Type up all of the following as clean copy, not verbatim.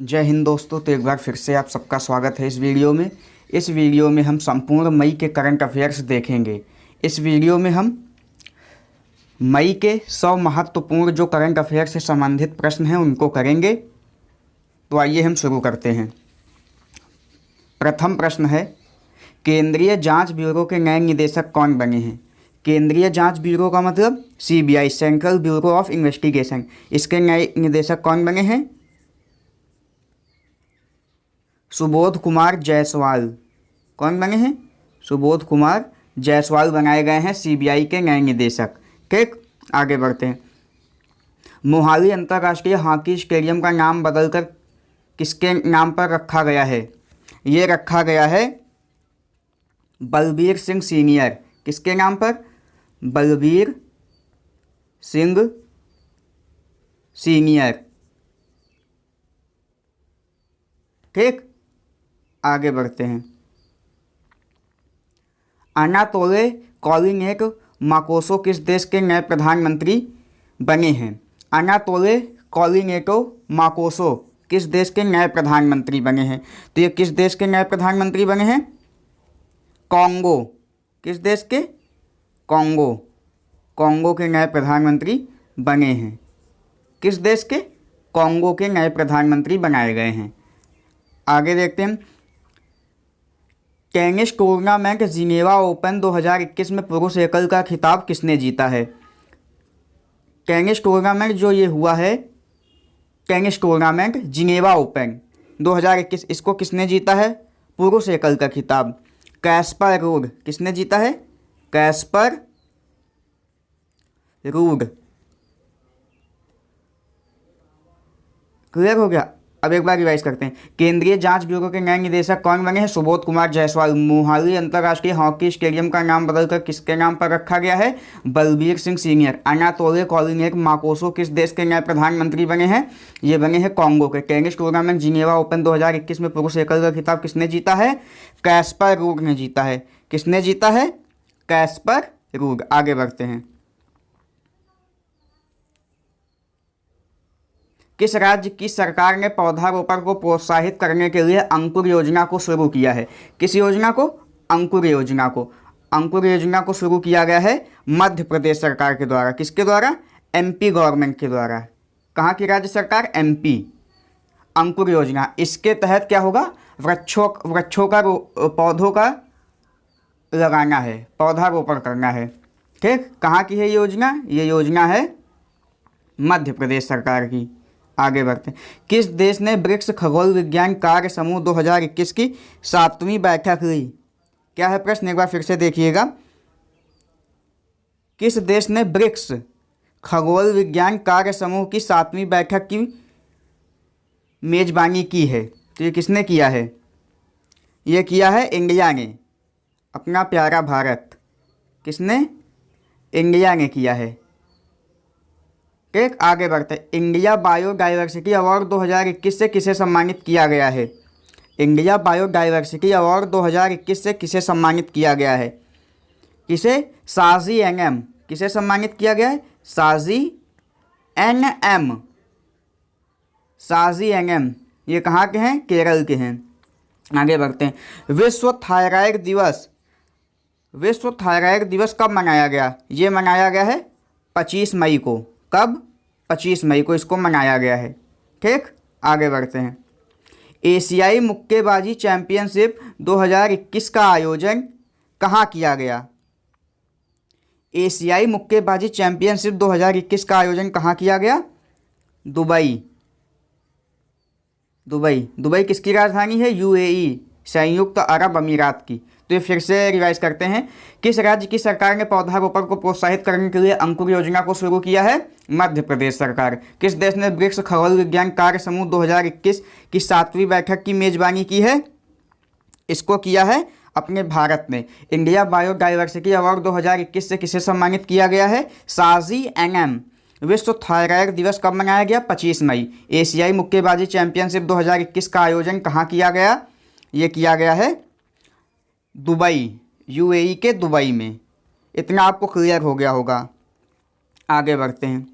जय हिंद दोस्तों। तो एक बार फिर से आप सबका स्वागत है इस वीडियो में। इस वीडियो में हम संपूर्ण मई के करंट अफेयर्स देखेंगे। इस वीडियो में हम मई के 100 महत्वपूर्ण जो करंट अफेयर से संबंधित प्रश्न हैं उनको करेंगे। तो आइए हम शुरू करते हैं। प्रथम प्रश्न है, केंद्रीय जांच ब्यूरो के नए निदेशक कौन बने हैं? केंद्रीय जांच ब्यूरो का मतलब CBI, central bureau of investigation. इसके नए निदेशक कौन बने हैं? सुबोध कुमार जायसवाल। कौन बने हैं? सुबोध कुमार जायसवाल बनाए गए हैं सीबीआई के नए निदेशक। ठीक, आगे बढ़ते हैं। मोहाली अंतर्राष्ट्रीय हॉकी स्टेडियम का नाम बदलकर किसके नाम पर रखा गया है? ये रखा गया है बलबीर सिंह सीनियर। किसके नाम पर? बलबीर सिंह सीनियर। ठीक, आगे बढ़ते हैं। अनातोले कोलिनेक माकोसो किस देश के नए प्रधानमंत्री बने हैं? अनातोले कोलिनेको माकोसो किस देश के नए प्रधानमंत्री बने हैं? तो ये किस देश के नए प्रधानमंत्री बने हैं? कॉन्गो। किस देश के? कॉन्गो। कॉन्गो के नए प्रधानमंत्री बने हैं। किस देश के? कॉन्गो के नए प्रधानमंत्री बनाए गए हैं। आगे देखते हैं। टेनिस टूर्नामेंट जिनेवा ओपन 2021 में पुरुष एकल का खिताब किसने जीता है? टेनिस टूर्नामेंट जो ये हुआ है, टेनिस टूर्नामेंट जिनेवा ओपन 2021, इसको किसने जीता है? पुरुष एकल का खिताब कैस्पर रूड। किसने जीता है? Caspar rude. क्लियर हो गया? अब एक बार रिवाइज करते हैं। केंद्रीय जांच ब्यूरो के नए निदेशक कौन बने हैं? सुबोध कुमार जायसवाल। मोहाली अंतर्राष्ट्रीय हॉकी स्टेडियम का नाम बदलकर किसके नाम पर रखा गया है? बलबीर सिंह सीनियर। अनातोले कोलिनेक माकोसो किस देश के नए प्रधानमंत्री बने हैं? ये बने हैं कॉन्गो के। टेनिस टूर्नामेंट जिनेवा ओपन 2021 में पुरुष एकल का खिताब किसने जीता है? कैस्पर रूड ने जीता है। किसने जीता है? Caspar rude. आगे बढ़ते हैं। किस राज्य की सरकार ने पौधारोपण को प्रोत्साहित करने के लिए अंकुर योजना को शुरू किया है? किस योजना को? अंकुर योजना को। अंकुर योजना को शुरू किया गया है मध्य प्रदेश सरकार के द्वारा। किसके द्वारा? एमपी गवर्नमेंट के द्वारा। कहाँ की राज्य सरकार? एमपी। अंकुर योजना, इसके तहत क्या होगा? वृक्षों का पौधों का लगाना है, पौधारोपण करना है। ठीक, कहाँ की है ये योजना? ये योजना है मध्य प्रदेश सरकार की। आगे बढ़ते हैं। किस देश ने ब्रिक्स खगोल विज्ञान कार्य समूह 2021 की 7वीं बैठक ली? क्या है प्रश्न? एक बार फिर से देखिएगा। किस देश ने ब्रिक्स खगोल विज्ञान कार्य समूह की 7वीं बैठक की मेजबानी की है? तो ये किसने किया है? ये किया है इंडिया ने, अपना प्यारा भारत। किसने? इंडिया ने किया है। ठीक, आगे बढ़ते हैं। इंडिया बायोडाइवर्सिटी अवार्ड 2021 से किसे सम्मानित किया गया है? इंडिया बायोडाइवर्सिटी अवार्ड 2021 से किसे सम्मानित किया गया है? किसे? साजी एनएम। किसे सम्मानित किया गया है? साजी एनएम। साजी एनएम ये कहाँ के हैं? केरल के हैं। आगे बढ़ते हैं। विश्व थायराइड दिवस, विश्व थायराइड दिवस कब मनाया गया? ये मनाया गया है 25 मई को। कब? 25 मई को इसको मनाया गया है। ठीक, आगे बढ़ते हैं। एशियाई मुक्केबाजी चैंपियनशिप 2021 का आयोजन कहाँ किया गया? एशियाई मुक्केबाजी चैंपियनशिप 2021 का आयोजन कहाँ किया गया? दुबई। दुबई। दुबई किसकी राजधानी है? यूएई, संयुक्त अरब अमीरात की। तो ये फिर से रिवाइज करते हैं। किस राज्य की सरकार ने पौधारोपण को प्रोत्साहित करने के लिए अंकुर योजना को शुरू किया है? मध्य प्रदेश सरकार। किस देश ने ब्रिक्स खगोल विज्ञान कार्य समूह 2021 की 7वीं बैठक की मेजबानी की है? इसको किया है अपने भारत ने। इंडिया बायोडाइवर्सिटी अवार्ड 2021 से किसे सम्मानित किया गया है? साजी एनएम। विश्व थायराइड दिवस कब मनाया गया? 25 मई। एशियाई मुक्केबाजी चैंपियनशिप 2021 का आयोजन कहाँ किया गया? ये किया गया है दुबई, यूएई के दुबई में। इतना आपको क्लियर हो गया होगा। आगे बढ़ते हैं।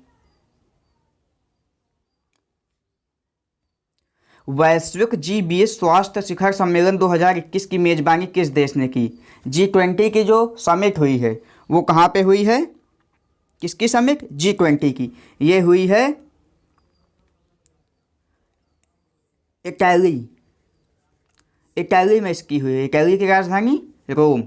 वैश्विक G20 स्वास्थ्य शिखर सम्मेलन 2021 की मेजबानी किस देश ने की? G20 की जो समिट हुई है वो कहाँ पे हुई है? किसकी समिट? G20 की। ये हुई है इटली। इटली में इसकी हुई है। इटली की राजधानी रोम।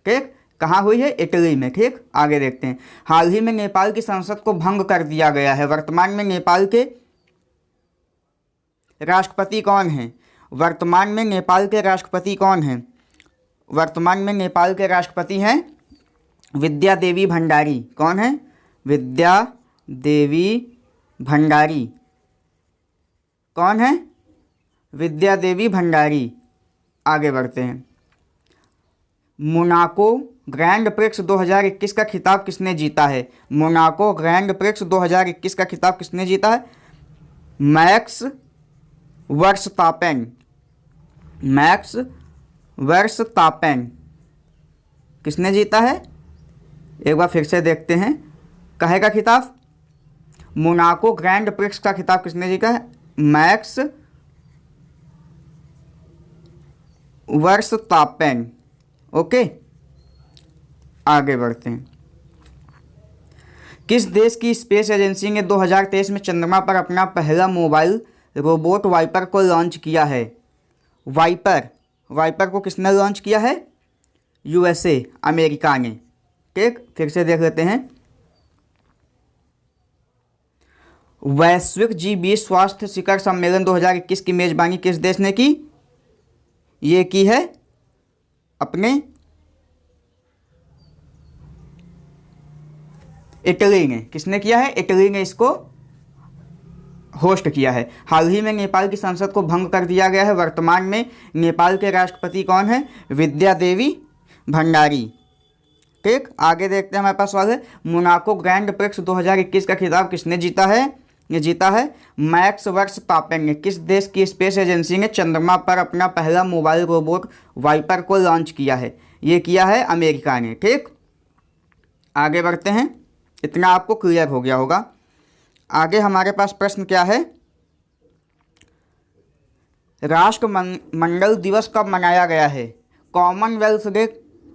ठीक, कहाँ हुई है? इटली में। ठीक, आगे देखते हैं। हाल ही में नेपाल की संसद को भंग कर दिया गया है। वर्तमान में नेपाल के राष्ट्रपति कौन हैं? वर्तमान में नेपाल के राष्ट्रपति कौन हैं? वर्तमान में नेपाल के राष्ट्रपति हैं विद्या देवी भंडारी। कौन है? विद्या देवी भंडारी। कौन है? विद्या देवी भंडारी। आगे बढ़ते हैं। मोनाको ग्रैंड प्रिक्स 2021 का खिताब किसने जीता है? मोनाको ग्रैंड प्रिक्स 2021 का खिताब किसने जीता है? Max Verstappen. मैक्स वर्स्टापेन किसने जीता है? एक बार फिर से देखते हैं। कहे का खिताब? मोनाको ग्रैंड प्रिक्स का खिताब किसने जीता है? Max Verstappen. ओके, आगे बढ़ते हैं। किस देश की स्पेस एजेंसी ने 2023 में चंद्रमा पर अपना पहला मोबाइल रोबोट वाइपर को लॉन्च किया है? वाइपर को किसने लॉन्च किया है? USA, अमेरिका ने। ठीक, फिर से देख लेते हैं। वैश्विक G20 स्वास्थ्य शिखर सम्मेलन 2021 की मेजबानी किस देश ने की? ये की है अपने इटली ने। किसने किया है? इटली ने इसको होस्ट किया है। हाल ही में नेपाल की संसद को भंग कर दिया गया है। वर्तमान में नेपाल के राष्ट्रपति कौन है? विद्या देवी भंडारी। ठीक, आगे देखते हैं। हमारे पास सवाल है, मोनाको ग्रैंड प्रिक्स 2021 का खिताब किसने जीता है? ये जीता है मैक्स वर्स्टापेन ने। किस देश की स्पेस एजेंसी ने चंद्रमा पर अपना पहला मोबाइल रोबोट वाइपर को लॉन्च किया है? ये किया है अमेरिका ने। ठीक, आगे बढ़ते हैं। इतना आपको क्लियर हो गया होगा। आगे हमारे पास प्रश्न क्या है? राष्ट्रमंडल दिवस कब मनाया गया है? कॉमनवेल्थ डे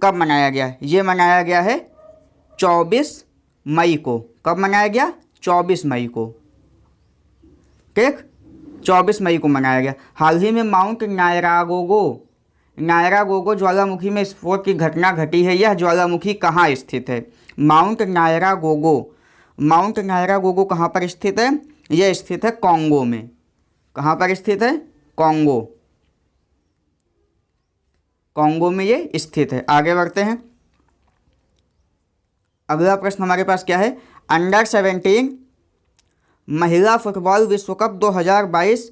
कब मनाया गया है? ये मनाया गया है 24 मई को। कब मनाया गया? 24 मई को। ठीक, 24 मई को मनाया गया। हाल ही में माउंट नायरागोगो ज्वालामुखी में विस्फोट की घटना घटी है। यह ज्वालामुखी कहाँ स्थित है? माउंट नायरागोगो कहाँ पर स्थित है? यह स्थित है कॉन्गो में। कहाँ पर स्थित है? कॉन्गो में ये स्थित है। आगे बढ़ते हैं। अगला प्रश्न हमारे पास क्या है? अंडर 17 महिला फुटबॉल विश्व कप 2022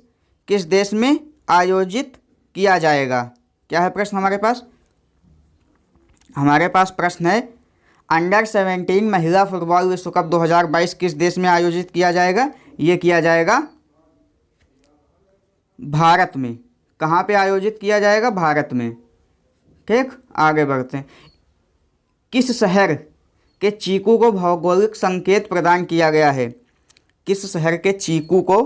किस देश में आयोजित किया जाएगा? क्या है प्रश्न हमारे पास? हमारे पास प्रश्न है, अंडर 17 महिला फुटबॉल विश्व कप 2022 किस देश में आयोजित किया जाएगा? ये किया जाएगा भारत में। कहाँ पे आयोजित किया जाएगा? भारत में। ठीक, आगे बढ़ते हैं। किस शहर के चीकू को भौगोलिक संकेत प्रदान किया गया है? किस शहर के चीकू को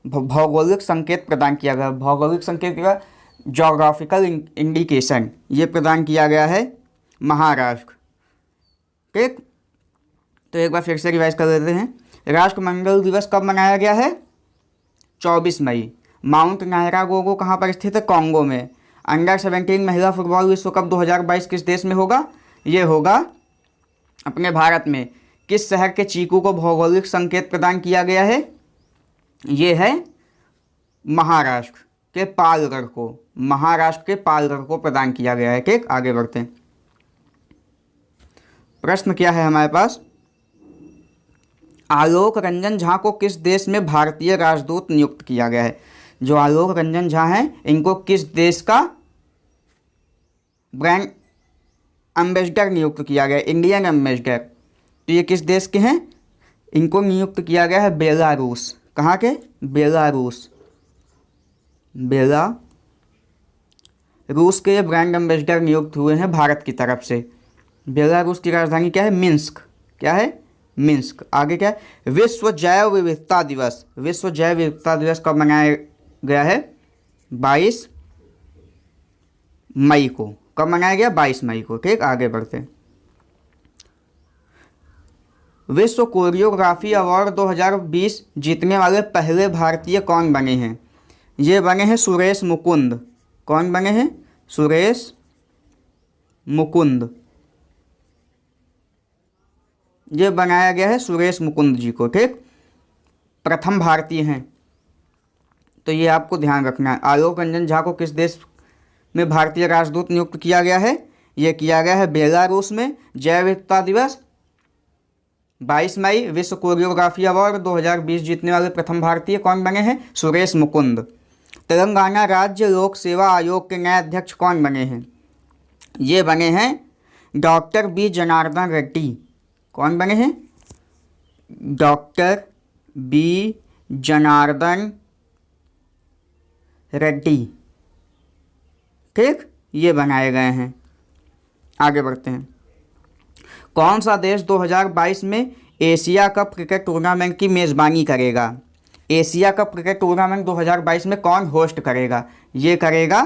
भौगोलिक संकेत प्रदान किया गया? भौगोलिक संकेत का जोग्राफिकल इंडिकेशन ये प्रदान किया गया है महाराष्ट्र। ठीक, तो एक बार फिर से रिवाइज कर देते हैं। राष्ट्रमंडल दिवस कब मनाया गया है? 24 मई। माउंट नायरागोगो कहाँ पर स्थित है? कॉन्गो में। अंडर 17 महिला फुटबॉल विश्व कप 2022 किस देश में होगा? ये होगा अपने भारत में। किस शहर के चीकू को भौगोलिक संकेत प्रदान किया गया है? ये है महाराष्ट्र के पालगढ़ को। महाराष्ट्र के पालगढ़ को प्रदान किया गया है। ठीक, आगे बढ़ते हैं। प्रश्न क्या है हमारे पास? आलोक रंजन झा को किस देश में भारतीय राजदूत नियुक्त किया गया है? जो आलोक रंजन झा हैं इनको किस देश का ब्रांड एम्बेसडर नियुक्त किया गया है? Indian ambassador. तो ये किस देश के हैं? इनको नियुक्त किया गया है बेलारूस। कहाँ के? बेलारूस। रूस के ये ब्रांड एम्बेसडर नियुक्त हुए हैं भारत की तरफ से। बेलारूस की राजधानी क्या है? मिन्स्क। क्या है? मिन्स्क। आगे क्या है? विश्व जैव विविधता दिवस। विश्व जैव विविधता दिवस कब मनाया गया है 22 मई को। कब मनाया गया? 22 मई को। ठीक, आगे बढ़ते हैं। विश्व कोरियोग्राफी अवार्ड 2020 जीतने वाले पहले भारतीय कौन बने हैं? ये बने हैं सुरेश मुकुंद। कौन बने हैं? सुरेश मुकुंद। ये बनाया गया है सुरेश मुकुंद जी को। ठीक, प्रथम भारतीय हैं, तो ये आपको ध्यान रखना है। आलोक रंजन झा को किस देश में भारतीय राजदूत नियुक्त किया गया है? ये किया गया है बेलारूस में। जैव विविधता दिवस 22 मई। विश्व कोरियोग्राफी अवार्ड 2020 जीतने वाले प्रथम भारतीय कौन बने हैं? सुरेश मुकुंद। तेलंगाना राज्य लोक सेवा आयोग के नए अध्यक्ष कौन बने हैं? ये बने हैं डॉक्टर बी जनार्दन रेड्डी। कौन बने हैं? Doctor B Janardhan Reddy. ठीक, ये बनाए गए हैं। आगे बढ़ते हैं। कौन सा देश 2022 में एशिया कप क्रिकेट टूर्नामेंट की मेज़बानी करेगा? एशिया कप क्रिकेट टूर्नामेंट 2022 में कौन होस्ट करेगा? ये करेगा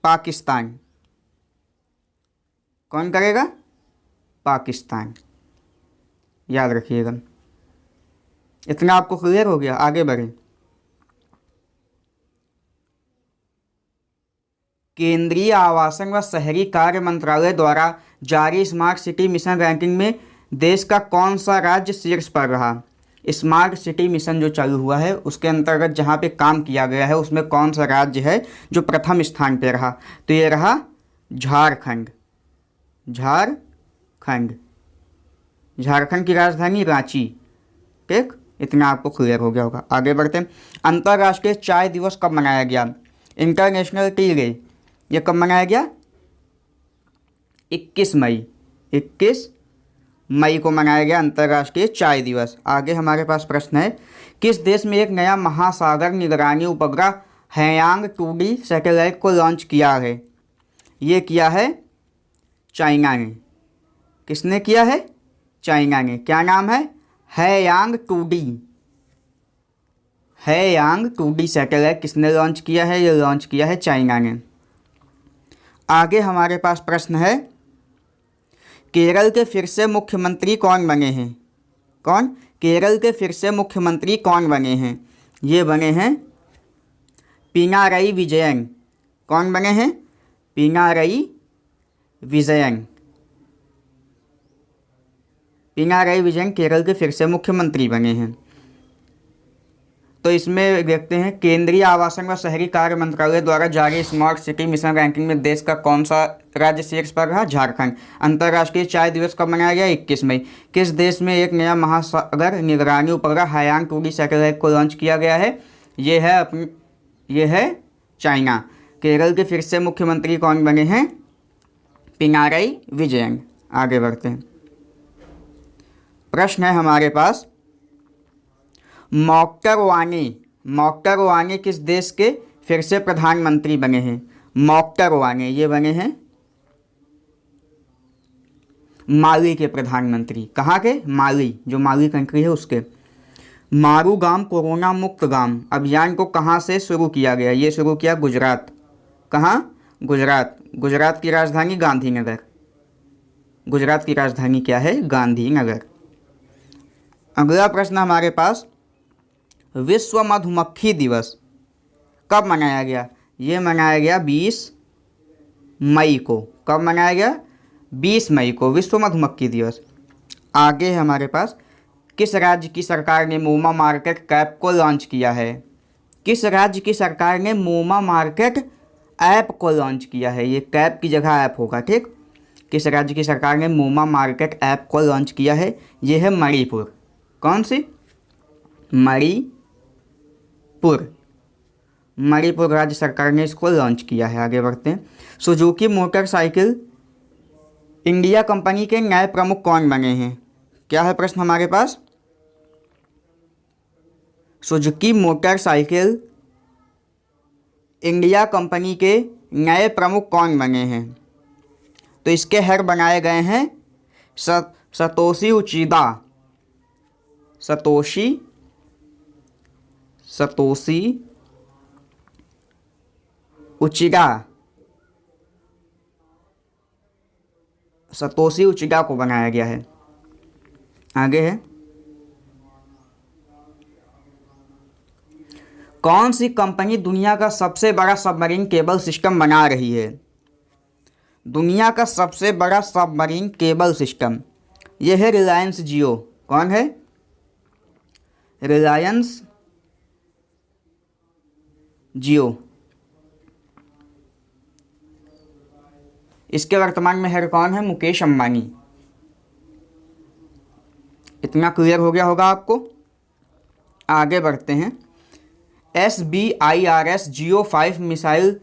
पाकिस्तान। कौन करेगा? पाकिस्तान। याद रखिएगा। इतना आपको क्लियर हो गया? आगे बढ़ें। केंद्रीय आवासन व शहरी कार्य मंत्रालय द्वारा जारी स्मार्ट सिटी मिशन रैंकिंग में देश का कौन सा राज्य शीर्ष पर रहा? स्मार्ट सिटी मिशन जो चालू हुआ है उसके अंतर्गत जहाँ पे काम किया गया है उसमें कौन सा राज्य है जो प्रथम स्थान पे रहा? तो ये रहा झारखंड। झारखंड। झारखंड की राजधानी रांची। ठीक, इतना आपको क्लियर हो गया होगा। आगे बढ़ते हैं। अंतर्राष्ट्रीय चाय दिवस कब मनाया गया? इंटरनेशनल टी डे ये कब मनाया गया? 21 मई। 21 मई को मनाया गया अंतर्राष्ट्रीय चाय दिवस। आगे हमारे पास प्रश्न है, किस देश में एक नया महासागर निगरानी उपग्रह हैयांग 2D सैटेलाइट को लॉन्च किया है? ये किया है चाइना ने। किसने किया है? चाइना ने। क्या नाम है? हैयांग 2D। हैयांग 2D सैटेलाइट किसने लॉन्च किया है? ये लॉन्च किया है चाइना ने। आगे हमारे पास प्रश्न है, केरल के फिर से मुख्यमंत्री कौन बने हैं? कौन? केरल के फिर से मुख्यमंत्री कौन बने हैं? ये बने हैं पिनाराई विजयन। कौन बने हैं? पिनाराई विजयन। पिनाराई विजयन केरल के फिर से मुख्यमंत्री बने हैं। तो इसमें देखते हैं, केंद्रीय आवासन व शहरी कार्य मंत्रालय द्वारा जारी स्मार्ट सिटी मिशन रैंकिंग में देश का कौन सा राज्य शीर्ष पर रहा? झारखंड। अंतर्राष्ट्रीय चाय दिवस कब मनाया गया? 21 मई। किस देश में एक नया महासागर निगरानी उपग्रह हैयांग 2D सैटेलाइट को लॉन्च किया गया है? ये है चाइना। केरल के फिर से मुख्यमंत्री कौन बने हैं? पिनाराई विजयन। आगे बढ़ते हैं। प्रश्न है हमारे पास, मॉक्टर वानी किस देश के फिर से प्रधानमंत्री बने हैं? मॉक्टर वानी ये बने हैं माली के प्रधानमंत्री। कहाँ के? माली, जो माली कंट्री है उसके। मारूगाम कोरोना मुक्त गांव अभियान को कहाँ से शुरू किया गया? ये शुरू किया गुजरात। कहाँ? गुजरात। गुजरात की राजधानी गांधीनगर। गुजरात की राजधानी क्या है? गांधीनगर। अगला प्रश्न हमारे पास, विश्व मधुमक्खी दिवस कब मनाया गया? ये मनाया गया 20 मई को। कब मनाया गया? 20 मई को विश्व मधुमक्खी दिवस। आगे हमारे पास, किस राज्य की सरकार ने मोमा मार्केट ऐप को लॉन्च किया है? किस राज्य की सरकार ने मोमा मार्केट ऐप को लॉन्च किया है? ये कैप की जगह ऐप होगा। ठीक, किस राज्य की सरकार ने मोमा मार्केट ऐप को लॉन्च किया है? ये है मणिपुर। कौन सी? मणिपुर राज्य सरकार ने इसको लॉन्च किया है। आगे बढ़ते हैं। सुजुकी मोटरसाइकिल इंडिया कंपनी के नए प्रमुख कौन बने हैं? क्या है प्रश्न हमारे पास? सुजुकी मोटरसाइकिल इंडिया कंपनी के नए प्रमुख कौन बने हैं? तो इसके हेड बनाए गए हैं सतोशी सतोशी उचिगा, सतोशी उचिगा को बनाया गया है। आगे है, कौन सी कंपनी दुनिया का सबसे बड़ा सबमरीन केबल सिस्टम बना रही है? दुनिया का सबसे बड़ा सबमरीन केबल सिस्टम, यह है रिलायंस जियो। कौन है? रिलायंस जियो। इसके वर्तमान में हेड कौन है? मुकेश अंबानी। इतना क्लियर हो गया होगा आपको। आगे बढ़ते हैं। SBIRS जियो 5 मिसाइल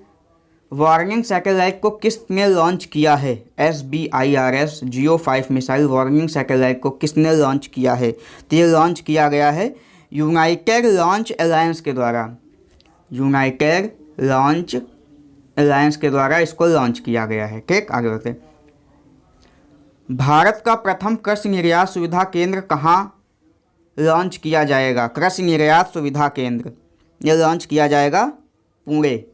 वार्निंग सैटेलाइट को किसने लॉन्च किया है? SBIRS जियो 5 मिसाइल वार्निंग सैटेलाइट को किसने लॉन्च किया है? तो ये लॉन्च किया गया है यूनाइटेड लॉन्च अलायंस के द्वारा। यूनाइटेड लॉन्च अलायंस के द्वारा इसको लॉन्च किया गया है। ठीक, आगे बढ़ते। भारत का प्रथम कृषि निर्यात सुविधा केंद्र कहाँ लॉन्च किया जाएगा? कृषि निर्यात सुविधा केंद्र ये लॉन्च किया जाएगा पुणे,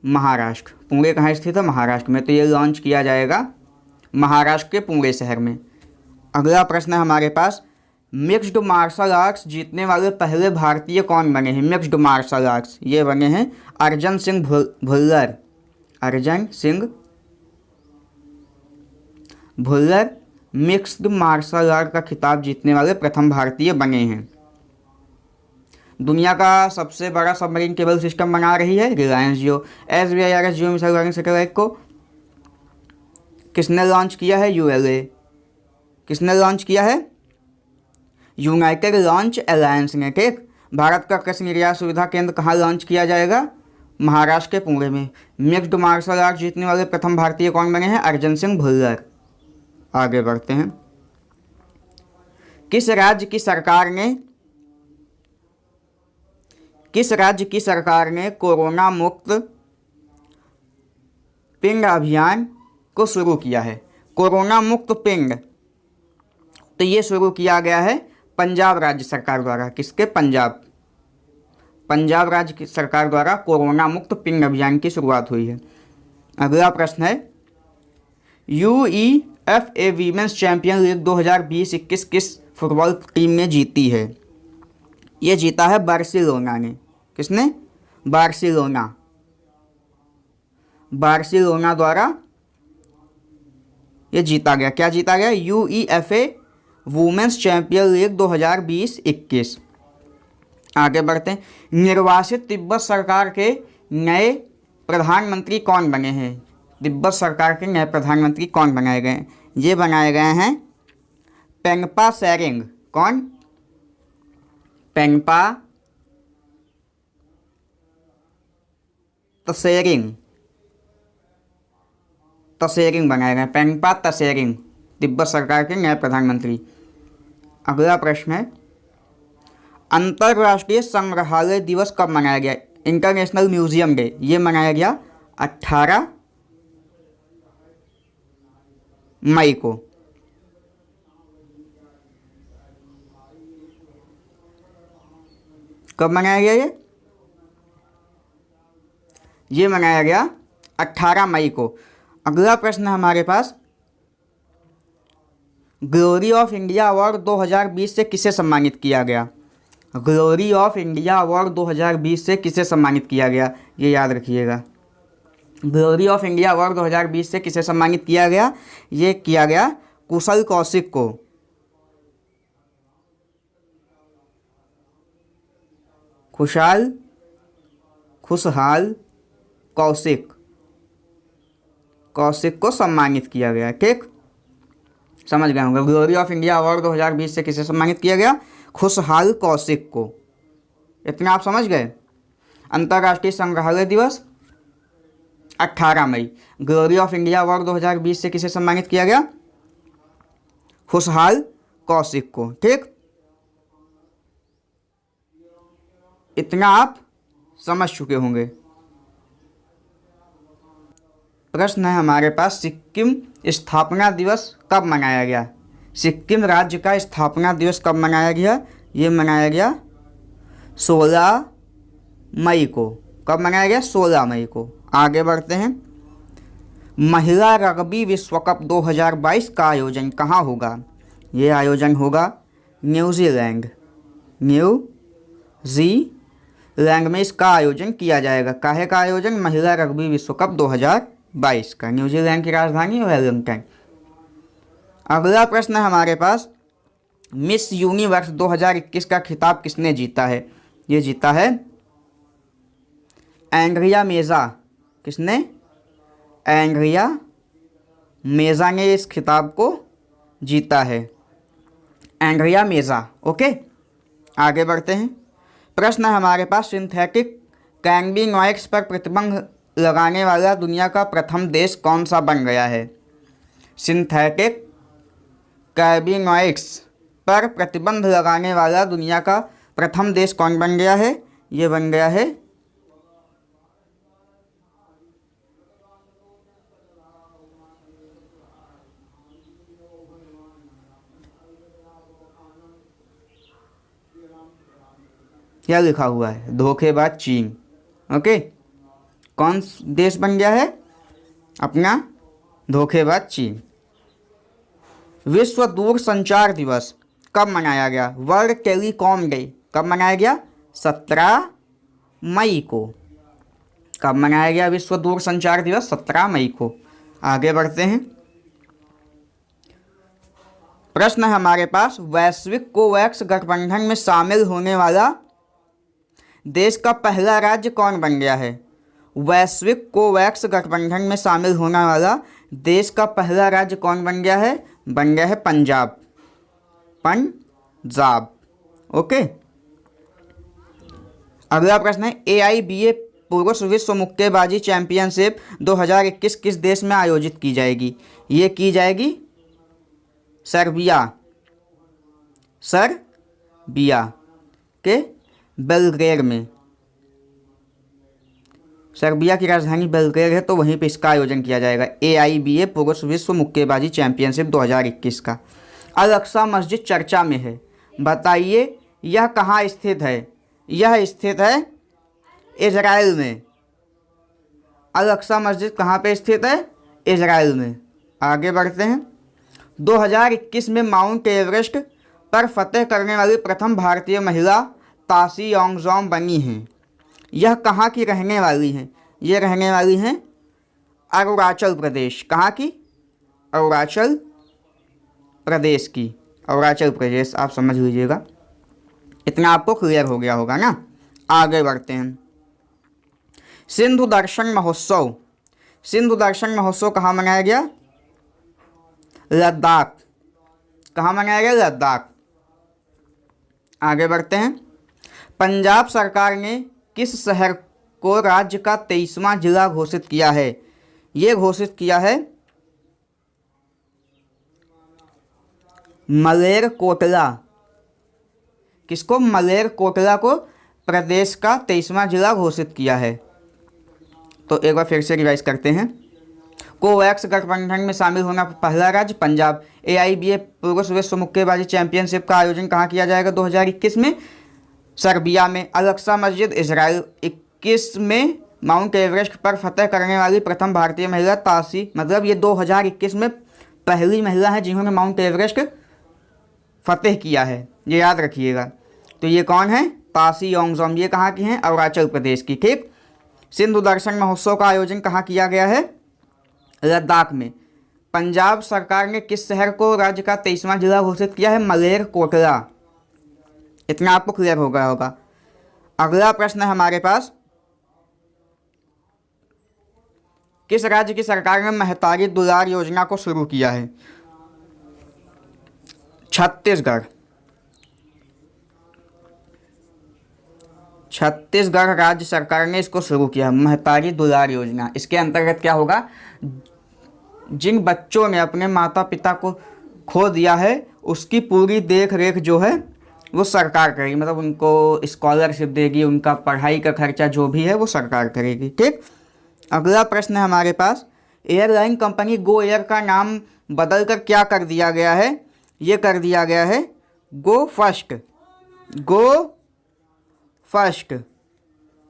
महाराष्ट्र। पुणे कहाँ स्थित है? महाराष्ट्र में। तो ये लॉन्च किया जाएगा महाराष्ट्र के पुणे शहर में। अगला प्रश्न है हमारे पास, मिक्स्ड मार्शल आर्ट्स जीतने वाले पहले भारतीय कौन बने हैं? मिक्स्ड मार्शल आर्ट्स ये बने हैं Arjan Singh Bhullar. Arjan Singh Bhullar mixed martial art का खिताब जीतने वाले प्रथम भारतीय बने हैं। दुनिया का सबसे बड़ा सबमरीन केबल सिस्टम बना रही है रिलायंस जियो। SBIRS जियो मिसाइल वार्निंग सैटेलाइट को किसने लॉन्च किया है? ULA। किसने लॉन्च किया है? यूनाइटेड लॉन्च अलायंस ने। ठीक, भारत का कृषि निर्यात सुविधा केंद्र कहाँ लॉन्च किया जाएगा? महाराष्ट्र के पुणे में। मिक्स्ड मार्शल आर्ट जीतने वाले प्रथम भारतीय कौन बने हैं? अर्जन सिंह भुल्लर। आगे बढ़ते हैं। किस राज्य की सरकार ने कोरोना मुक्त पिंड अभियान को शुरू किया है? कोरोना मुक्त पिंड तो ये शुरू किया गया है पंजाब राज्य सरकार द्वारा। किसके? पंजाब राज्य की सरकार द्वारा कोरोना मुक्त पिंड अभियान की शुरुआत हुई है। अगला प्रश्न है, UEFA वीमेंस चैंपियन लीग 2020-21 किस फुटबॉल टीम ने जीती है? ये जीता है बार्सिलोना ने। किसने? बार्सिलोना द्वारा ये जीता गया। क्या जीता गया? UEFA women's champion league 2020-21। आगे बढ़ते हैं। निर्वासित तिब्बत सरकार के नए प्रधानमंत्री कौन बने हैं? तिब्बत सरकार के नए प्रधानमंत्री कौन बनाए गए? ये बनाए गए हैं पेंगपा सेरिंग। कौन? पेंगपा तसेरिंग बनाए गए। पेंगपा तसेरिंग तिब्बत सरकार के नए प्रधानमंत्री। अगला प्रश्न है, अंतर्राष्ट्रीय संग्रहालय दिवस कब मनाया गया? इंटरनेशनल म्यूजियम डे ये मनाया गया 18 मई को। कब मनाया गया? ये मनाया गया 18 मई को। अगला प्रश्न हमारे पास, ग्लोरी ऑफ इंडिया अवार्ड 2020 से किसे सम्मानित किया गया? ग्लोरी ऑफ इंडिया अवार्ड 2020 से किसे सम्मानित किया गया? ये याद रखिएगा। ग्लोरी ऑफ इंडिया अवार्ड 2020 से किसे सम्मानित किया गया? ये किया गया कुशल कौशिक को। खुशहाल कौशिक को सम्मानित किया गया। ठीक, समझ गए होंगे। ग्लोरी ऑफ इंडिया अवार्ड 2020 से किसे सम्मानित किया गया? खुशहाल कौशिक को। इतना आप समझ गए। अंतर्राष्ट्रीय संग्रहालय दिवस 18 मई। ग्लोरी ऑफ इंडिया अवार्ड 2020 से किसे सम्मानित किया गया? खुशहाल कौशिक को। ठीक, इतना आप समझ चुके होंगे। प्रश्न है हमारे पास, सिक्किम स्थापना दिवस कब मनाया गया? सिक्किम राज्य का स्थापना दिवस कब मनाया गया? ये मनाया गया 16 मई को। कब मनाया गया? 16 मई को। आगे बढ़ते हैं। महिला रग्बी विश्व कप 2022 का आयोजन कहाँ होगा? ये आयोजन होगा न्यूजीलैंड में इसका आयोजन किया जाएगा। काहे का आयोजन? महिला रग्बी विश्व कप 2022 का। न्यूजीलैंड की राजधानी वेलिंगटन। अगला प्रश्न है हमारे पास, मिस यूनिवर्स 2021 का खिताब किसने जीता है? ये जीता है एंड्रिया मेजा। किसने? एंड्रिया मेजा ने इस खिताब को जीता है। एंड्रिया मेजा। ओके, आगे बढ़ते हैं। प्रश्न है हमारे पास, सिंथेटिक कैनबिनॉइड्स पर प्रतिबंध लगाने वाला दुनिया का प्रथम देश कौन सा बन गया है? सिंथेटिक कैनबिनॉइड्स पर प्रतिबंध लगाने वाला दुनिया का प्रथम देश कौन बन गया है? ये बन गया है क्या लिखा हुआ है? धोखेबाज चीन। ओके, कौन देश बन गया है अपना? धोखेबाज चीन। विश्व दूरसंचार दिवस कब मनाया गया? वर्ल्ड टेलीकॉम डे कब मनाया गया? 17 मई को। कब मनाया गया विश्व दूरसंचार दिवस? 17 मई को। आगे बढ़ते हैं। प्रश्न है हमारे पास, वैश्विक कोवैक्स गठबंधन में शामिल होने वाला देश का पहला राज्य कौन बन गया है? वैश्विक कोवैक्स गठबंधन में शामिल होने वाला देश का पहला राज्य कौन बन गया है? बन गया है पंजाब। ओके, अगला प्रश्न है, AIBA पुरुष विश्व मुक्केबाजी चैंपियनशिप 2021 किस देश में आयोजित की जाएगी? ये की जाएगी सर्बिया के बेलग्रेड में। सर्बिया की राजधानी बेलग्रेड है, तो वहीं पे इसका आयोजन किया जाएगा। AIBA पुरुष विश्व मुक्केबाजी चैंपियनशिप 2021 का। अल-अक्सा मस्जिद चर्चा में है, बताइए यह कहाँ स्थित है? यह स्थित है इजराइल में। अल-अक्सा मस्जिद कहाँ पे स्थित है? इजराइल में। आगे बढ़ते हैं। 2021 में माउंट एवरेस्ट पर फतेह करने वाली प्रथम भारतीय महिला तासी योंगजॉम बनी हैं। यह कहाँ की रहने वाली हैं? ये रहने वाली हैं अरुणाचल प्रदेश। कहाँ की? अरुणाचल प्रदेश की। अरुणाचल प्रदेश आप समझ लीजिएगा, इतना आपको क्लियर हो गया होगा ना। आगे बढ़ते हैं। सिंधु दर्शन महोत्सव कहाँ मनाया गया? लद्दाख। कहाँ मनाया गया? लद्दाख। आगे बढ़ते हैं। पंजाब सरकार ने किस शहर को राज्य का 23वां जिला घोषित किया है? ये घोषित किया है मलेरकोटला। किसको? मलेरकोटला को प्रदेश का 23वां जिला घोषित किया है। तो एक बार फिर से रिवाइज करते हैं। कोवैक्स गठबंधन में शामिल होना पहला राज्य पंजाब। AIBA पुरुष विश्व मुक्केबाजी चैंपियनशिप का आयोजन कहाँ किया जाएगा 2021 में? सर्बिया में। अल-अक्सा मस्जिद इजराइल। 21 में माउंट एवरेस्ट पर फतेह करने वाली प्रथम भारतीय महिला तासी, मतलब ये 2021 में पहली महिला है जिन्होंने माउंट एवरेस्ट फतेह किया है, ये याद रखिएगा। तो ये कौन है? तासी योंगजॉम। ये कहाँ की हैं? अरुणाचल प्रदेश की। ठीक। सिंधु दर्शन महोत्सव का आयोजन कहाँ किया गया है? लद्दाख में। पंजाब सरकार ने किस शहर को राज्य का 23वां जिला घोषित किया है? मलेरकोटला। इतना आपको क्लियर हो गया होगा। अगला प्रश्न है हमारे पास, किस राज्य की सरकार ने महतारी दुलार योजना को शुरू किया है? छत्तीसगढ़ राज्य सरकार ने इसको शुरू किया, महतारी दुलार योजना। इसके अंतर्गत क्या होगा? जिन बच्चों ने अपने माता पिता को खो दिया है उसकी पूरी देख रेख जो है वो सरकार करेगी, मतलब उनको स्कॉलरशिप देगी, उनका पढ़ाई का खर्चा जो भी है वो सरकार करेगी। ठीक। अगला प्रश्न है हमारे पास, एयरलाइन कंपनी गो एयर का नाम बदलकर क्या कर दिया गया है? ये कर दिया गया है गो फर्स्ट। गो फर्स्ट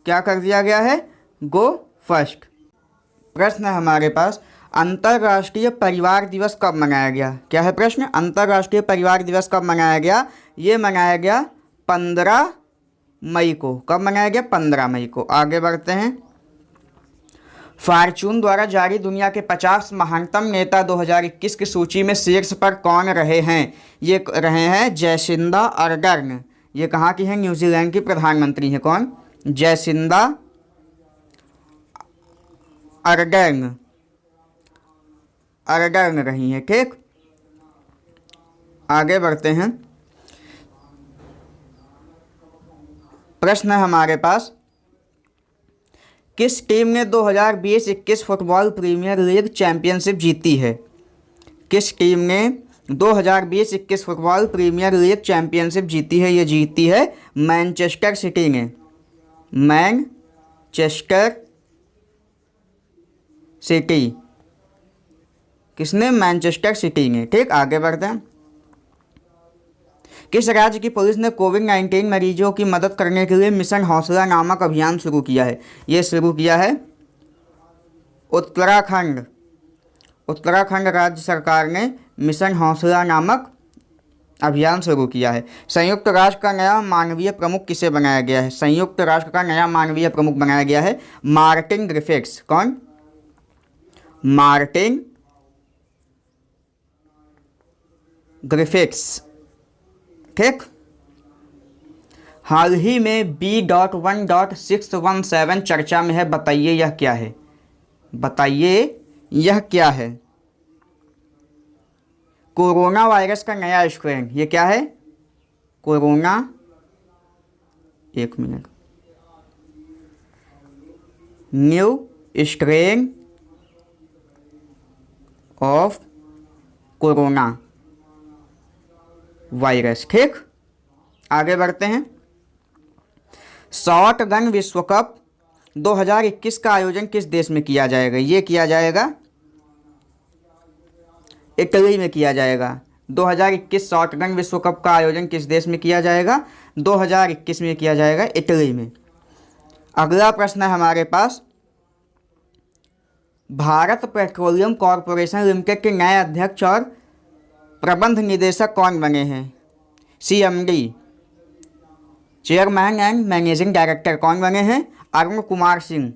क्या कर दिया गया है? गो फर्स्ट। प्रश्न है हमारे पास, अंतर्राष्ट्रीय परिवार दिवस कब मनाया गया? क्या है प्रश्न? अंतर्राष्ट्रीय परिवार दिवस कब मनाया गया? ये मनाया गया 15 मई को। कब मनाया गया? 15 मई को। आगे बढ़ते हैं। फॉर्च्यून द्वारा जारी दुनिया के 50 महानतम नेता 2021 की सूची में शीर्ष पर कौन रहे हैं? ये रहे हैं जैसिंडा अर्डर्न। ये कहाँ की है? न्यूजीलैंड की प्रधानमंत्री हैं। कौन? Jacinda Ardern. अर्डर्न रही हैं। ठीक, आगे बढ़ते हैं। प्रश्न है हमारे पास, किस टीम ने 2020-21 फुटबॉल प्रीमियर लीग चैंपियनशिप जीती है? किस टीम ने 2020-21 फुटबॉल प्रीमियर लीग चैंपियनशिप जीती है? ये जीती है मैनचेस्टर सिटी ने। Manchester city. किसने? मैनचेस्टर सिटी ने। ठीक, आगे बढ़ते हैं। किस राज्य की पुलिस ने कोविड-19 मरीजों की मदद करने के लिए मिशन हौसला नामक अभियान शुरू किया है? ये शुरू किया है उत्तराखंड। उत्तराखंड राज्य सरकार ने मिशन हौसला नामक अभियान शुरू किया है। संयुक्त राष्ट्र का नया मानवीय प्रमुख किसे बनाया गया है? संयुक्त राष्ट्र का नया मानवीय प्रमुख बनाया गया है मार्टिन ग्रिफिथ्स। कौन? Martin Griffiths. ठीक, हाल ही में B.1.617 चर्चा में है। बताइए यह क्या है? बताइए यह क्या है? कोरोना वायरस का नया स्ट्रेन। ये क्या है? कोरोना, एक minute, new strain of corona virus. ठीक, आगे बढ़ते हैं। शॉटगन विश्व कप 2021 का आयोजन किस देश में किया जाएगा? ये किया जाएगा इटली में किया जाएगा। 2021 शॉटगन विश्व कप का आयोजन किस देश में किया जाएगा? 2021 में किया जाएगा इटली में। अगला प्रश्न है हमारे पास, भारत पेट्रोलियम कॉरपोरेशन लिमिटेड के नए अध्यक्ष और प्रबंध निदेशक कौन बने हैं? CMD, chairman and managing director कौन बने हैं? अरुण कुमार सिंह,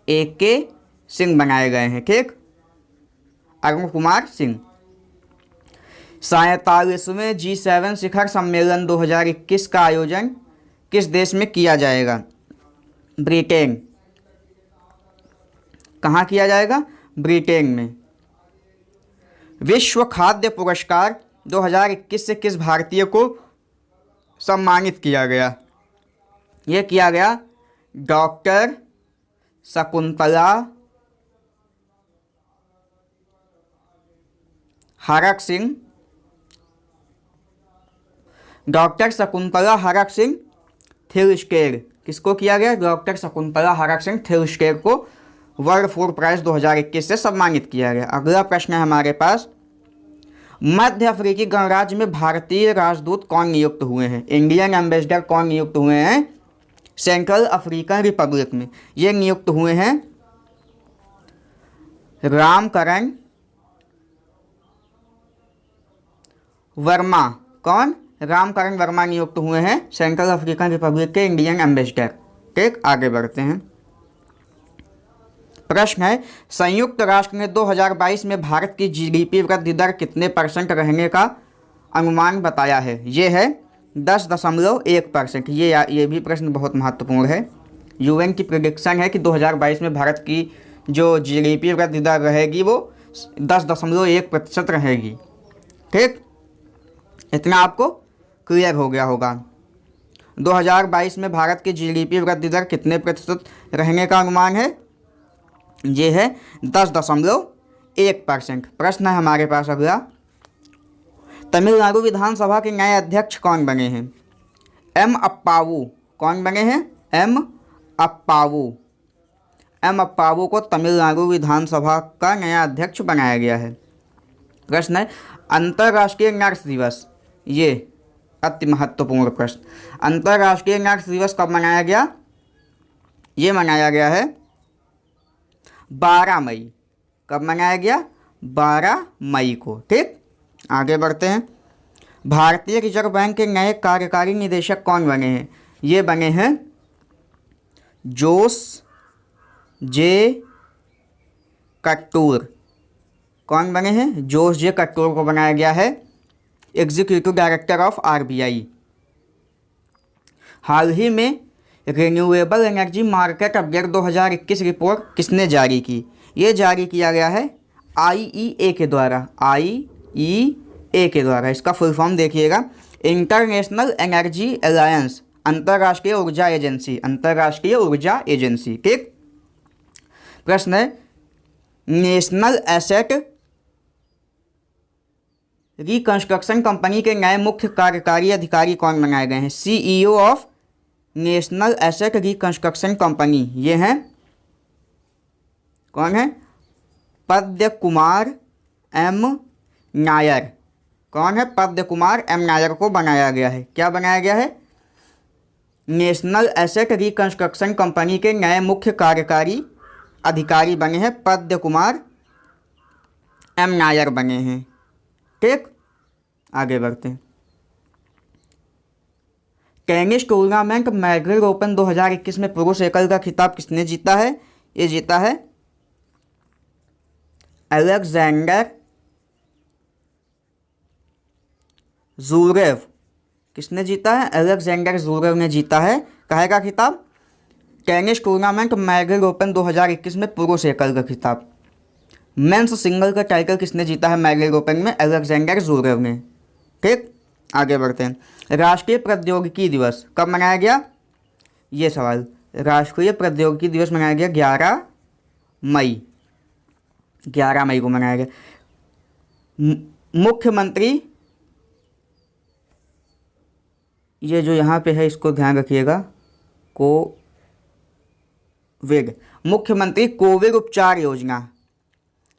AK सिंह बनाए गए हैं। ठीक, अरुण कुमार सिंह। 47वें G7 शिखर सम्मेलन 2021 का आयोजन किस देश में किया जाएगा? ब्रिटेन। कहाँ किया जाएगा? ब्रिटेन में। विश्व खाद्य पुरस्कार 2021 से किस भारतीय को सम्मानित किया गया? यह किया गया डॉक्टर शकुंतला हरक सिंह। डॉक्टर शकुंतला हरक सिंह थिलस्केर। किसको किया गया? डॉक्टर शकुंतला हरक सिंह थिलस्केर को वर्ल्ड फूड प्राइज 2021 से सम्मानित किया गया। अगला प्रश्न है हमारे पास, मध्य अफ्रीकी गणराज्य में भारतीय राजदूत कौन नियुक्त हुए हैं? इंडियन एम्बेसडर कौन नियुक्त हुए हैं सेंट्रल अफ्रीकन रिपब्लिक में? ये नियुक्त हुए हैं रामकरण वर्मा। कौन? रामकरण वर्मा नियुक्त हुए हैं सेंट्रल अफ्रीकन रिपब्लिक के इंडियन एम्बेसडर। ठीक, आगे बढ़ते हैं। प्रश्न है, संयुक्त राष्ट्र ने 2022 में भारत की GDP वृद्धि दर कितने % रहने का अनुमान बताया है? ये है 10.1%। ये भी प्रश्न बहुत महत्वपूर्ण है। UN की प्रेडिक्शन है कि 2022 में भारत की जो GDP वृद्धि दर रहेगी वो 10.1% रहेगी। ठीक, इतना आपको क्लियर हो गया होगा। 2022 में भारत की GDP वृद्धि दर कितने % रहने का अनुमान है? ये है 10.1%। प्रश्न है हमारे पास अगला, तमिलनाडु विधानसभा के नए अध्यक्ष कौन बने हैं? M अप्पावू। कौन बने हैं? M अप्पावू। M अप्पावू को तमिलनाडु विधानसभा का नया अध्यक्ष बनाया गया है। प्रश्न है अंतर्राष्ट्रीय नर्स दिवस, ये अति महत्वपूर्ण प्रश्न, अंतर्राष्ट्रीय नर्स दिवस कब मनाया गया? ये मनाया गया है 12 मई। कब मनाया गया? 12 मई को। ठीक, आगे बढ़ते हैं। भारतीय रिजर्व बैंक के नए कार्यकारी निदेशक कौन बने हैं? ये बने हैं जोस जे कट्टूर। कौन बने हैं? जोस जे कट्टूर को बनाया गया है एग्जीक्यूटिव डायरेक्टर ऑफ आरबीआई। हाल ही में renewable energy market update 2021 report किसने जारी की? ये जारी किया गया है आईईए के द्वारा, आईईए के द्वारा। इसका फुल फॉर्म देखिएगा, इंटरनेशनल एनर्जी अलायंस, अंतर्राष्ट्रीय ऊर्जा एजेंसी, अंतर्राष्ट्रीय ऊर्जा एजेंसी। ठीक, प्रश्न है नेशनल एसेट रिकंस्ट्रक्शन कंपनी के नए मुख्य कार्यकारी अधिकारी कौन बनाए गए हैं? CEO of national asset reconstruction company, ये हैं, कौन है? पद्म कुमार एम नायर। कौन है? पद्म कुमार एम नायर को बनाया गया है। क्या बनाया गया है? नेशनल एसेट रिकंस्ट्रक्शन कंपनी के नए मुख्य कार्यकारी अधिकारी बने हैं पद्म कुमार एम नायर बने हैं। ठीक, आगे बढ़ते हैं। टेनिस टूर्नामेंट मैड्रिड ओपन 2021 में पुरुष एकल का खिताब किसने जीता है? ये जीता है अलेक्जेंडर ज़वेरेव। किसने जीता है? अलेक्जेंडर ज़वेरेव ने जीता है काहे का खिताब? टेनिस टूर्नामेंट मैड्रिड ओपन 2021 में पुरुष एकल का खिताब। मेंस सिंगल का टाइटल किसने जीता है मैड्रिड ओपन में? अलेक्जेंडर ज़वेरेव ने। ठीक, आगे बढ़ते हैं। राष्ट्रीय प्रौद्योगिकी दिवस कब मनाया गया? ये सवाल, राष्ट्रीय प्रौद्योगिकी दिवस मनाया गया 11 मई, 11 मई को मनाया गया। मुख्यमंत्री, ये जो यहाँ पे है इसको ध्यान रखिएगा, कोविड, मुख्यमंत्री कोविड उपचार योजना,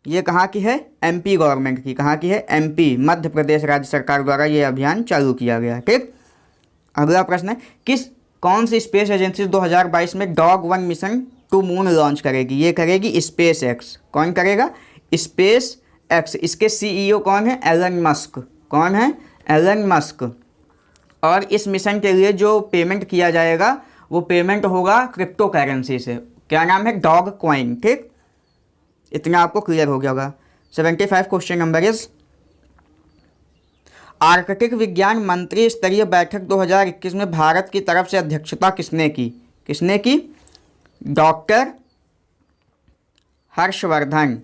ये कहाँ की है? एमपी गवर्नमेंट की। कहाँ की है? एमपी, मध्य प्रदेश राज्य सरकार द्वारा ये अभियान चालू किया गया। ठीक, अगला प्रश्न है कौन सी स्पेस एजेंसी 2022 में dog 1 mission to moon launch करेगी? ये करेगी स्पेस एक्स। कौन करेगा? Space x. इसके सीईओ कौन है? Elon Musk. कौन है? Elon Musk. और इस मिशन के लिए जो पेमेंट किया जाएगा वो पेमेंट होगा क्रिप्टो करेंसी से। क्या नाम है? Dog coin. ठीक, इतना आपको क्लियर हो गया होगा। 75 क्वेश्चन नंबर इज आर्कटिक विज्ञान मंत्री स्तरीय बैठक 2021 में भारत की तरफ से अध्यक्षता किसने की? किसने की? डॉक्टर हर्षवर्धन।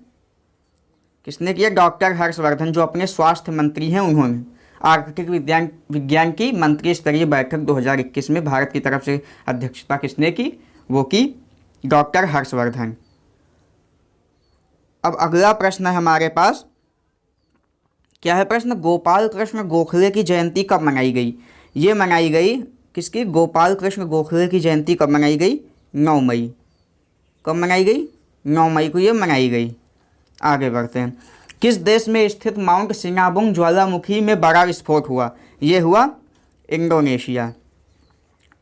किसने किया? डॉक्टर हर्षवर्धन, जो अपने स्वास्थ्य मंत्री हैं, उन्होंने आर्कटिक विज्ञान की मंत्री स्तरीय बैठक 2021 में भारत की तरफ से अध्यक्षता किसने की? वो की डॉक्टर हर्षवर्धन। अब अगला प्रश्न है हमारे पास, क्या है प्रश्न? गोपाल कृष्ण गोखले की जयंती कब मनाई गई? ये मनाई गई किसकी? गोपाल कृष्ण गोखले की जयंती कब मनाई गई? 9 मई। कब मनाई गई? 9 मई को ये मनाई गई। आगे बढ़ते हैं। किस देश में स्थित माउंट सिनाबुंग ज्वालामुखी में बड़ा विस्फोट हुआ? ये हुआ इंडोनेशिया।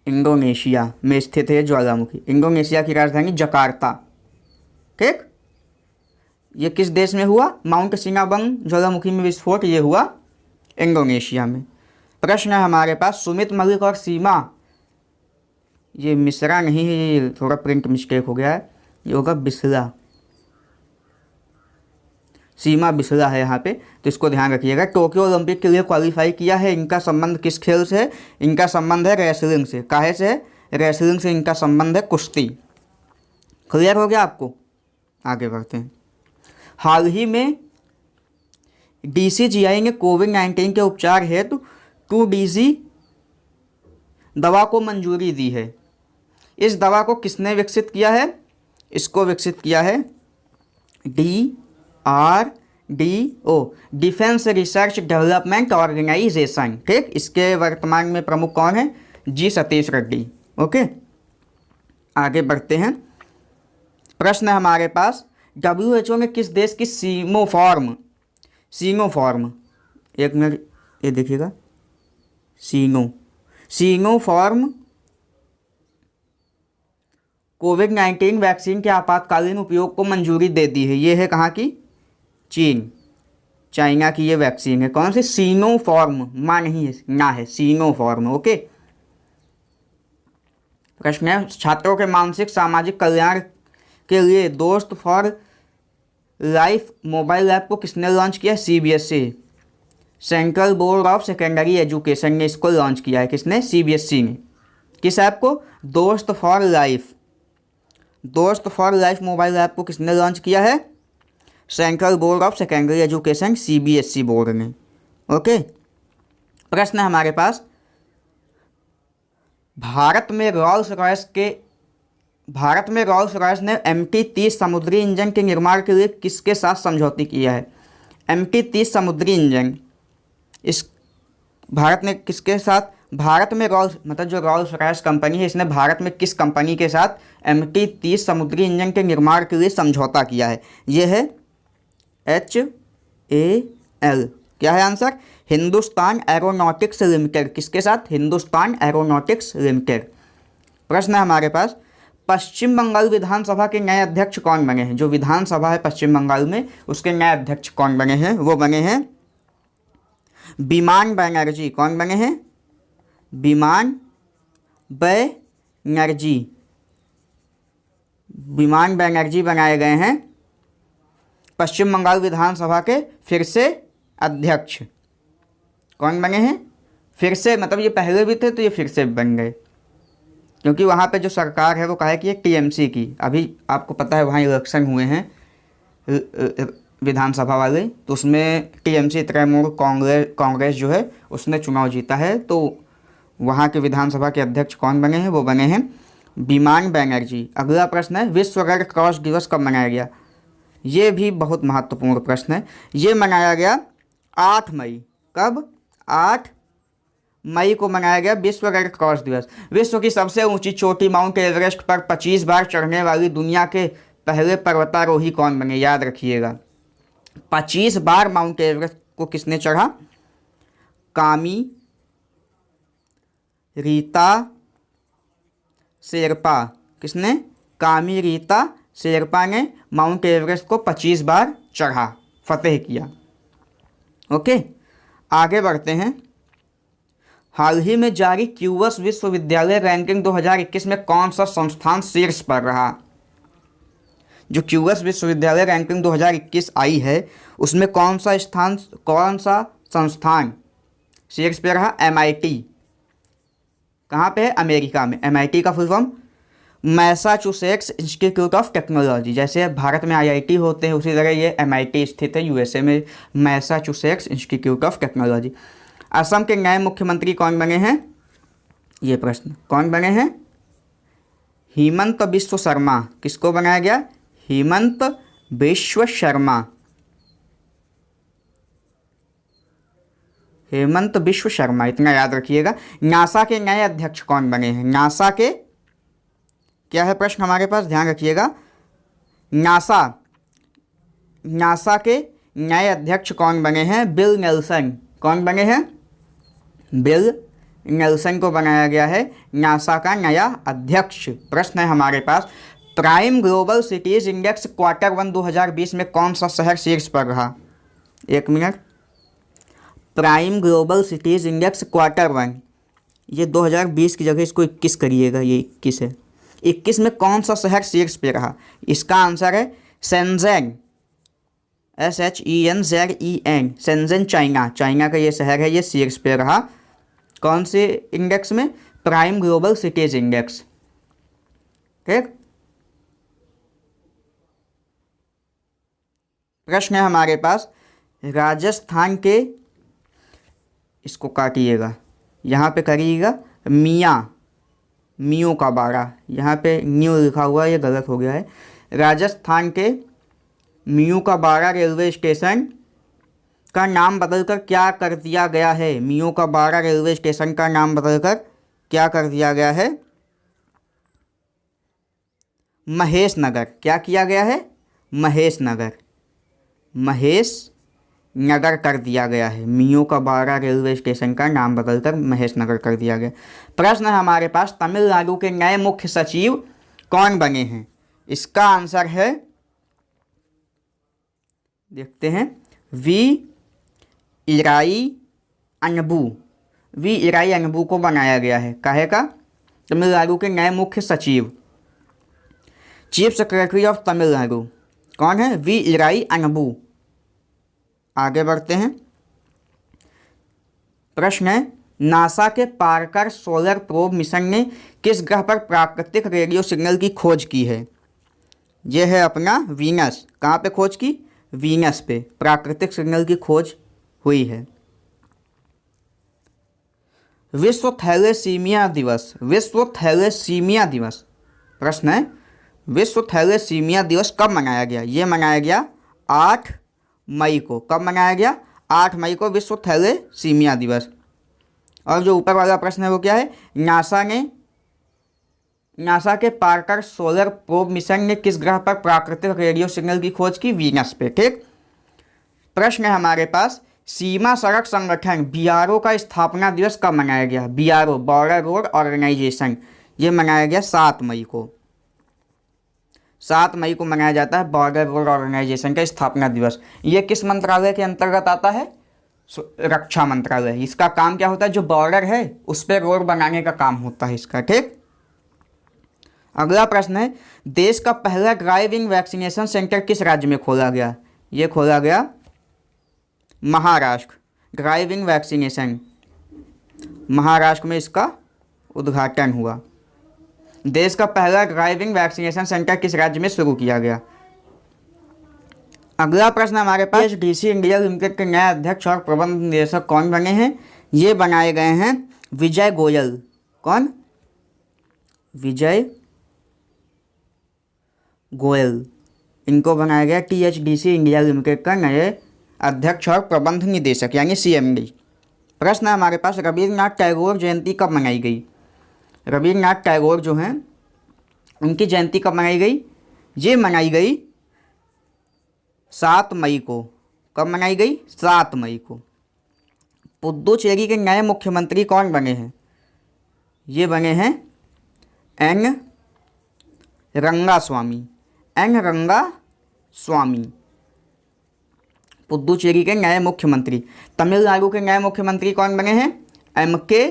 इंडोनेशिया में स्थित है ज्वालामुखी। इंडोनेशिया की राजधानी जकार्ता। ठीक, ये किस देश में हुआ? माउंट सिनाबंग ज्वालामुखी में विस्फोट, ये हुआ इंडोनेशिया में। प्रश्न है हमारे पास, सुमित मलिक और सीमा, ये मिश्रा नहीं है, ये थोड़ा प्रिंट मिस्टेक हो गया है, ये होगा बिस्ला। सीमा बिस्ला है यहाँ पे, तो इसको ध्यान रखिएगा। टोक्यो ओलंपिक के लिए क्वालिफाई किया है। इनका संबंध किस खेल से है? इनका संबंध है रेसलिंग से। काहे से है? रेसलिंग से इनका संबंध है, कुश्ती। क्लियर हो गया आपको? आगे बढ़ते हैं। हाल ही में डीसीजीआई ने कोविड-19 के उपचार हेतु 2DZ दवा को मंजूरी दी है। इस दवा को किसने विकसित किया है? इसको विकसित किया है DRDO, defence research development organisation. ठीक, इसके वर्तमान में प्रमुख कौन है? जी सतीश रेड्डी। ओके, आगे बढ़ते हैं। प्रश्न है हमारे पास, WHO ने किस देश की सीमोफार्म सिनोफॉर्म, एक मिनट ये देखिएगा, सिनोफॉर्म कोविड-19 वैक्सीन के आपातकालीन उपयोग को मंजूरी दे दी है। ये है कहाँ की? चीन, चाइना की ये वैक्सीन है। कौन सी? सिनोफॉर्म, माँ नहीं है, ना है, सिनोफॉर्म। ओके। प्रश्न है, छात्रों के मानसिक सामाजिक कल्याण के लिए दोस्त फॉर लाइफ मोबाइल ऐप को किसने लॉन्च किया? CBSE, central board of secondary education ने इसको लॉन्च किया है। किसने? सीबीएसई ने। किस ऐप को? दोस्त फॉर लाइफ। दोस्त फॉर लाइफ मोबाइल ऐप को किसने लॉन्च किया है? Central board of secondary education, CBSE board ने। ओके। प्रश्न है हमारे पास, भारत में रोल्स रॉयस ने MT-30 समुद्री इंजन के निर्माण के लिए किसके साथ समझौती किया है? MT-30 समुद्री इंजन इस भारत ने किसके साथ? भारत में रोल्स मतलब जो रोल्स रॉयस कंपनी है, इसने भारत में किस कंपनी के साथ MT-30 समुद्री इंजन के निर्माण के लिए समझौता किया है? ये है HAL। क्या है आंसर? Hindustan aeronautics limited. किसके साथ? Hindustan aeronautics limited. प्रश्न है हमारे पास, पश्चिम बंगाल विधानसभा के नए अध्यक्ष कौन बने हैं? जो विधानसभा है पश्चिम बंगाल में, उसके नए अध्यक्ष कौन बने हैं? वो बने हैं बिमान बनर्जी। कौन बने हैं? बिमान बनर्जी। बिमान बनर्जी बनाए गए हैं पश्चिम बंगाल विधानसभा के फिर से अध्यक्ष। कौन बने हैं? फिर से, मतलब ये पहले भी थे तो ये फिर से बन गए, क्योंकि वहाँ पे जो सरकार है वो कहा है कि एक TMC की, अभी आपको पता है वहाँ इलेक्शन हुए हैं विधानसभा वाले, तो उसमें TMC तृणमूल कांग्रेस जो है उसने चुनाव जीता है। तो वहाँ के विधानसभा के अध्यक्ष कौन बने हैं? वो बने हैं बिमान बनर्जी। अगला प्रश्न है, विश्व रेड क्रॉस दिवस कब मनाया गया? ये भी बहुत महत्वपूर्ण प्रश्न है। ये मनाया गया 8 मई। कब? 8 मई को मनाया गया विश्व रेड क्रॉस दिवस। विश्व की सबसे ऊंची चोटी माउंट एवरेस्ट पर 25 बार चढ़ने वाली दुनिया के पहले पर्वतारोही कौन बने? याद रखिएगा, 25 बार माउंट एवरेस्ट को किसने चढ़ा? कामी रीता शेरपा। किसने? कामी रीता शेरपा ने माउंट एवरेस्ट को 25 बार चढ़ा, फतेह किया। ओके, आगे बढ़ते हैं। हाल ही में जारी क्यूएस विश्वविद्यालय रैंकिंग 2021 में कौन सा संस्थान शीर्ष पर रहा? जो क्यूएस विश्वविद्यालय रैंकिंग 2021 आई है उसमें कौन सा संस्थान शीर्ष पे रहा? MIT। कहाँ पे है? अमेरिका में। MIT का full form Massachusetts institute of technology. जैसे भारत में IIT होते हैं उसी तरह ये MIT स्थित है USA में, Massachusetts institute of technology. Assam के नए मुख्यमंत्री कौन बने हैं? ये प्रश्न, कौन बने हैं? हिमंत बिश्व शर्मा। किसको बनाया गया? हिमंत बिश्व शर्मा। हेमंत बिश्व शर्मा, इतना याद रखिएगा। नासा के नए अध्यक्ष कौन बने हैं? नासा के क्या है प्रश्न हमारे पास, ध्यान रखिएगा। नासा के नए अध्यक्ष कौन बने हैं? Bill Nelson. कौन बने हैं? बिल नेल्सन को बनाया गया है नासा का नया अध्यक्ष। प्रश्न है हमारे पास, prime global cities index Q1 2020 में कौन सा शहर शीर्ष पर रहा? एक minute. Prime global cities index Q1, ये 2020 की जगह इसको 21 करिएगा, ये 21 है। 21 में कौन सा शहर शीर्ष पे रहा? इसका आंसर है शेंज़ेन, SHENZEN, शेंज़ेन चाइना का ये शहर है, ये शीर्ष पे रहा। कौन से इंडेक्स में? Prime global cities index. ठीक। प्रश्न है हमारे पास, राजस्थान के, इसको काटिएगा, यहाँ पे करिएगा मियों का बाड़ा, यहाँ पे न्यू लिखा हुआ है, ये गलत हो गया है। राजस्थान के मियों का बाड़ा रेलवे स्टेशन का नाम बदलकर क्या कर दिया गया है? मियों का बाड़ा रेलवे स्टेशन का नाम बदलकर क्या कर दिया गया है? महेश नगर। क्या किया गया है? महेश नगर कर दिया गया है। मियो का बारा रेलवे स्टेशन का नाम बदलकर महेश नगर कर दिया गया। प्रश्न है हमारे पास, तमिलनाडु के नए मुख्य सचिव कौन बने हैं? इसका आंसर है, देखते हैं, वी इराई अनबू। वी इराई अनबू को बनाया गया है। काहे का? तमिलनाडु के नए मुख्य सचिव, चीफ सेक्रेटरी ऑफ तमिलनाडु कौन है? वी इराई अनबू। आगे बढ़ते हैं। प्रश्न है, नासा के पार्कर सोलर प्रोब मिशन ने किस ग्रह पर प्राकृतिक रेडियो सिग्नल की खोज की है? यह है अपना वीनस। कहाँ पे खोज की? वीनस पे प्राकृतिक सिग्नल की खोज हुई है। विश्व थैलेसीमिया दिवस, विश्व थैलेसीमिया दिवस, प्रश्न है, विश्व थैलेसीमिया दिवस कब मनाया गया? ये मनाया गया 8 मई को। कब मनाया गया? 8 मई को विश्व थैलेसीमिया दिवस। और जो ऊपर वाला प्रश्न है वो क्या है? नासा के पार्कर सोलर प्रोब मिशन ने किस ग्रह पर प्राकृतिक रेडियो सिग्नल की खोज की? वीनस पे। ठीक। प्रश्न है हमारे पास, सीमा सड़क संगठन बीआरओ का स्थापना दिवस कब मनाया गया? बीआरओ, बॉर्डर रोड ऑर्गेनाइजेशन, ये मनाया गया 7 मई को। 7 मई को मनाया जाता है बॉर्डर रोड ऑर्गेनाइजेशन का स्थापना दिवस। ये किस मंत्रालय के अंतर्गत आता है? रक्षा मंत्रालय। इसका काम क्या होता है? जो बॉर्डर है उस पर रोड बनाने का काम होता है इसका। ठीक। अगला प्रश्न है, देश का पहला ड्राइव-इन वैक्सीनेशन सेंटर किस राज्य में खोला गया? ये खोला गया महाराष्ट्र। ड्राइव-इन वैक्सीनेशन, महाराष्ट्र में इसका उद्घाटन हुआ। देश का पहला ड्राइव-इन वैक्सीनेशन सेंटर किस राज्य में शुरू किया गया? अगला प्रश्न हमारे पास, एचडीसी इंडिया लिमिटेड के नए अध्यक्ष और प्रबंध निदेशक कौन बने हैं? ये बनाए गए हैं विजय गोयल। कौन? विजय गोयल। इनको बनाया गया टीएचडीसी इंडिया लिमिटेड का नए अध्यक्ष और प्रबंध निदेशक यानी सीएमडी। प्रश्न है हमारे पास, रविन्द्रनाथ टैगोर जयंती कब मनाई गई? रविन्द्रनाथ टैगोर जो हैं उनकी जयंती कब मनाई गई? ये मनाई गई 7 मई को। कब मनाई गई? 7 मई को। पुदुचेरी के नए मुख्यमंत्री कौन बने हैं? ये बने हैं एन रंगास्वामी। एन रंगास्वामी पुदुचेरी के नए मुख्यमंत्री। तमिलनाडु के नए मुख्यमंत्री कौन बने हैं? एमके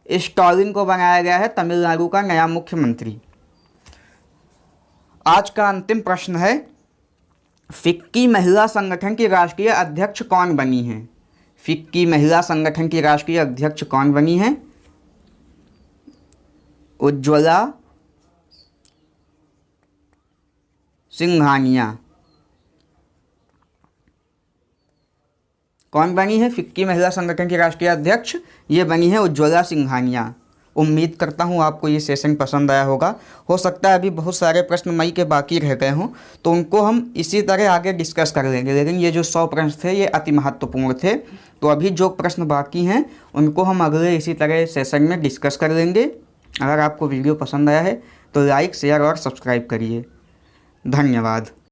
स्टालिन को बनाया गया है तमिलनाडु का नया मुख्यमंत्री। आज का अंतिम प्रश्न है, फिक्की महिला संगठन की राष्ट्रीय अध्यक्ष कौन बनी हैं? फिक्की महिला संगठन की राष्ट्रीय अध्यक्ष कौन बनी हैं? उज्ज्वला सिंघानिया। कौन बनी है फिक्की महिला संगठन की राष्ट्रीय अध्यक्ष? ये बनी है उज्ज्वला सिंघानिया। उम्मीद करता हूँ आपको ये सेशन पसंद आया होगा। हो सकता है अभी बहुत सारे प्रश्न मई के बाकी रह गए हों तो उनको हम इसी तरह आगे डिस्कस कर लेंगे, लेकिन ये जो 100 प्रश्न थे ये अति महत्वपूर्ण थे। तो अभी जो प्रश्न बाकी हैं उनको हम अगले इसी तरह सेशन में डिस्कस कर लेंगे। अगर आपको वीडियो पसंद आया है तो लाइक, शेयर और सब्सक्राइब करिए। धन्यवाद।